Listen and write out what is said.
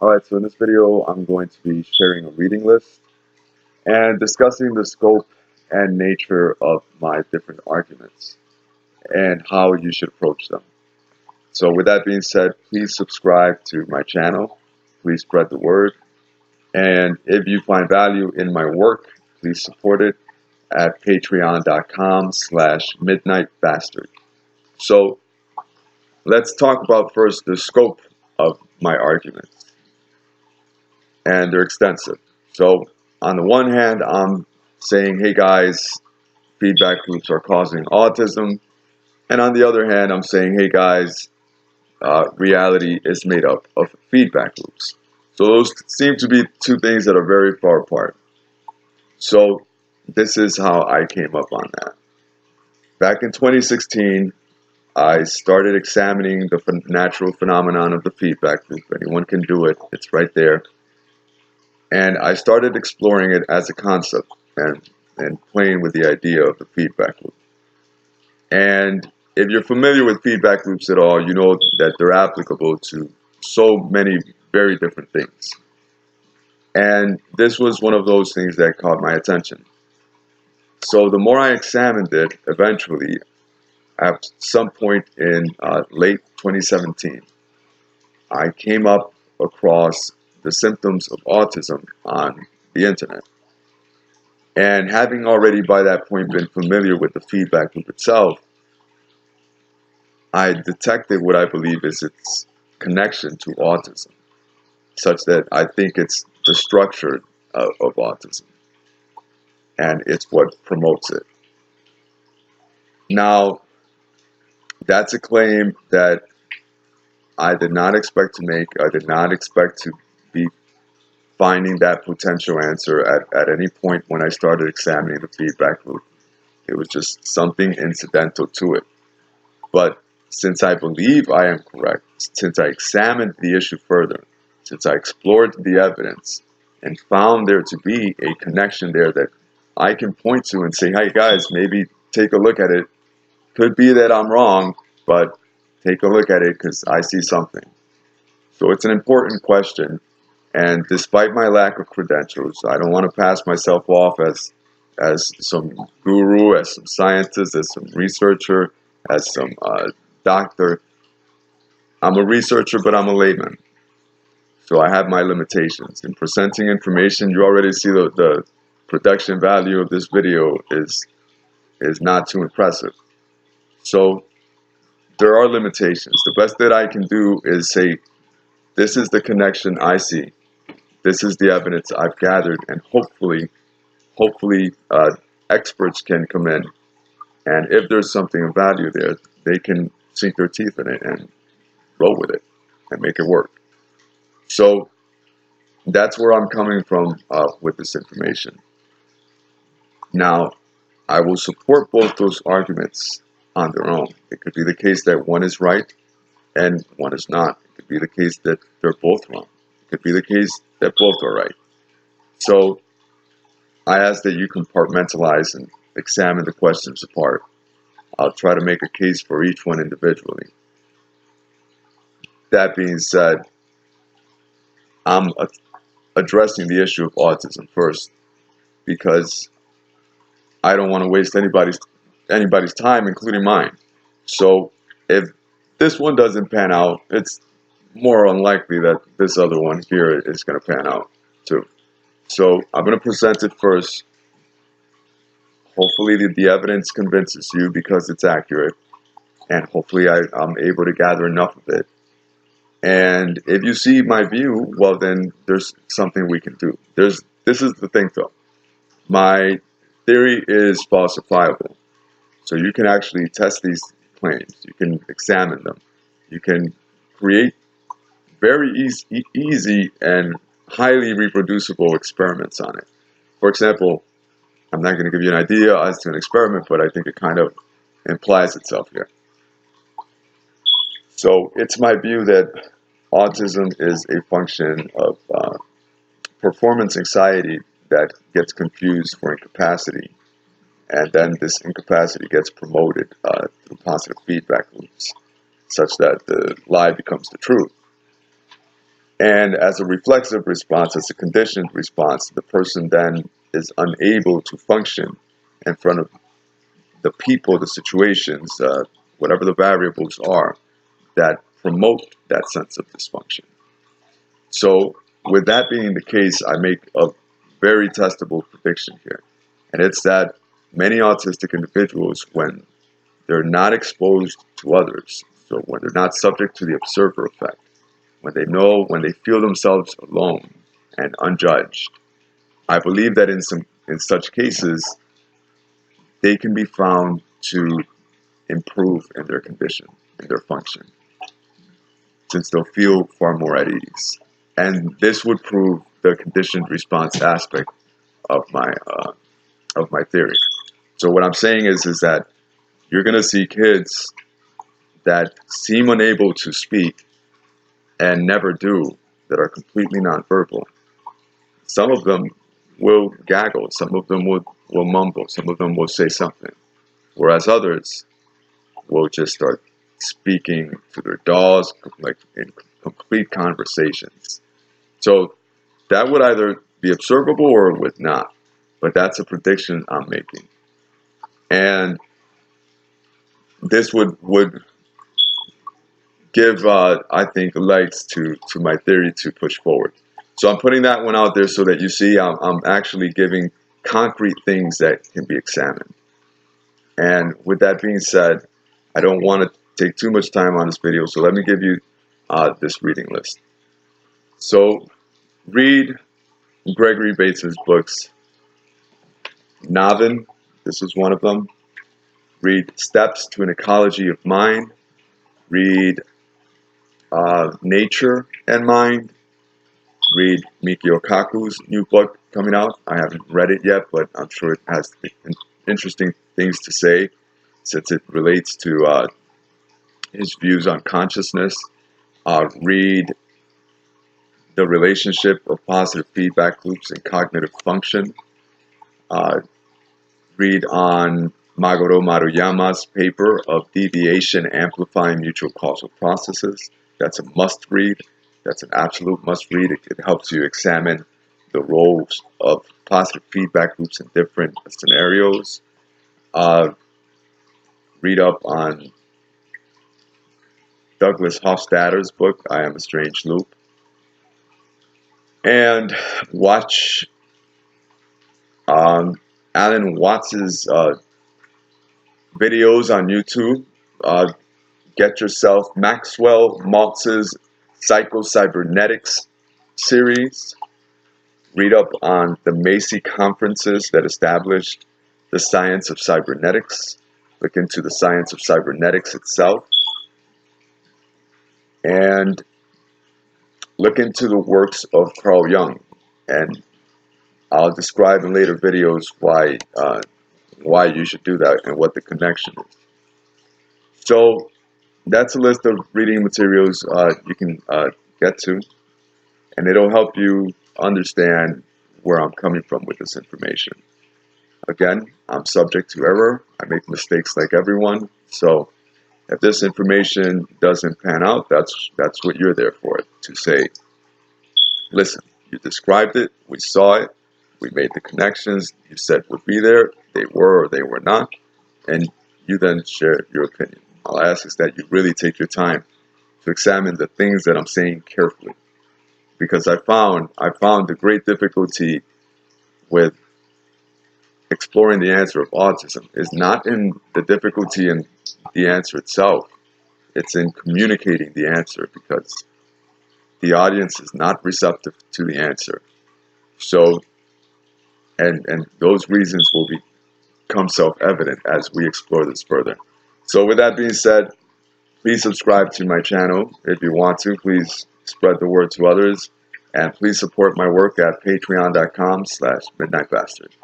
Alright, so in this video I'm going to be sharing a reading list and discussing the scope and nature of my different arguments and how you should approach them. So with that being said, please subscribe to my channel, please spread the word, and if you find value in my work, please support it at patreon.com/midnightbastard. So let's talk about first the scope of my arguments, and they're extensive. So on the one hand, I'm saying, hey guys, feedback loops are causing autism. And on the other hand, I'm saying, hey guys, reality is made up of feedback loops. So those seem to be two things that are very far apart. So this is how I came up on that. Back in 2016, I started examining the natural phenomenon of the feedback loop. Anyone can do it. It's right there. And I started exploring it as a concept and playing with the idea of the feedback loop. And if you're familiar with feedback loops at all, you know that they're applicable to so many very different things. And this was one of those things that caught my attention. So the more I examined it, eventually, at some point in late 2017, I came up across the symptoms of autism on the internet. And having already by that point been familiar with the feedback loop itself, I detected what I believe is its connection to autism, such that I think it's the structure of autism, and it's what promotes it. Now, that's a claim that I did not expect to make. I did not expect to be finding that potential answer at any point when I started examining the feedback loop. It was just something incidental to it. But since I believe I am correct, since I examined the issue further, since I explored the evidence and found there to be a connection there that I can point to and say, hey guys, maybe take a look at it. Could be that I'm wrong, but take a look at it because I see something. So it's an important question. And despite my lack of credentials, I don't want to pass myself off as some guru, as some scientist, as some researcher, as some doctor. I'm a researcher, but I'm a layman. So I have my limitations. In presenting information, you already see the production value of this video is not too impressive. So there are limitations. The best that I can do is say, this is the connection I see. This is the evidence I've gathered, and hopefully experts can come in, and if there's something of value there, they can sink their teeth in it and roll with it and make it work. So that's where I'm coming from with this information. Now, I will support both those arguments on their own. It could be the case that one is right and one is not. It could be the case that they're both wrong. It could be the case that both are right. So I ask that you compartmentalize and examine the questions apart. I'll try to make a case for each one individually. That being said, I'm addressing the issue of autism first because I don't want to waste anybody's time, including mine. So if this one doesn't pan out, it's more unlikely that this other one here is going to pan out too. So I'm going to present it first. Hopefully the evidence convinces you because it's accurate, and hopefully I'm able to gather enough of it. And if you see my view, well then there's something we can do. This is the thing though. My theory is falsifiable. So you can actually test these claims. You can examine them. You can create very easy and highly reproducible experiments on it. For example, I'm not going to give you an idea as to an experiment, but I think it kind of implies itself here. So it's my view that autism is a function of performance anxiety that gets confused for incapacity, and then this incapacity gets promoted through positive feedback loops, such that the lie becomes the truth. And as a reflexive response, as a conditioned response, the person then is unable to function in front of the people, the situations, whatever the variables are that promote that sense of dysfunction. So, with that being the case, I make a very testable prediction here. And it's that many autistic individuals, when they're not exposed to others, so when they're not subject to the observer effect, when they feel themselves alone and unjudged, I believe that in such cases, they can be found to improve in their condition, in their function, since they'll feel far more at ease. And this would prove the conditioned response aspect of my theory. So what I'm saying is that you're going to see kids that seem unable to speak and never do, that are completely nonverbal. Some of them will gaggle, some of them will mumble, some of them will say something, whereas others will just start speaking to their dolls, like in complete conversations. So that would either be observable or it would not, but that's a prediction I'm making. And this would give, I think, legs to my theory to push forward. So I'm putting that one out there so that you see I'm actually giving concrete things that can be examined. And with that being said, I don't want to take too much time on this video, so let me give you this reading list. So read Gregory Bateson's books. Naven, this is one of them. Read Steps to an Ecology of Mind. Read Nature and Mind. Read Mikio Kaku's new book coming out. I haven't read it yet, but I'm sure it has interesting things to say since it relates to his views on consciousness. Read The Relationship of Positive Feedback Loops and Cognitive Function. Read on Magoroh Maruyama's paper of Deviation-Amplifying Mutual Causal Processes. That's a must read. That's an absolute must read. It helps you examine the roles of positive feedback loops in different scenarios. Read up on Douglas Hofstadter's book, I Am a Strange Loop. And watch Alan Watts's videos on YouTube. Get yourself Maxwell Maltz's Psycho-Cybernetics series. Read up on the Macy conferences that established the science of cybernetics. Look into the science of cybernetics itself. And look into the works of Carl Jung. And I'll describe in later videos why you should do that and what the connection is. So that's a list of reading materials you can get to, and it'll help you understand where I'm coming from with this information. Again, I'm subject to error. I make mistakes like everyone. So if this information doesn't pan out, that's what you're there for, to say, listen, you described it, we saw it, we made the connections, you said would be there, they were or they were not, and you then share your opinion. I'll ask is that you really take your time to examine the things that I'm saying carefully, because I found the great difficulty with exploring the answer of autism is not in the difficulty in the answer itself, it's in communicating the answer, because the audience is not receptive to the answer. So, and those reasons will become self-evident as we explore this further. So with that being said, please subscribe to my channel if you want to. Please spread the word to others. And please support my work at patreon.com/midnightbastard.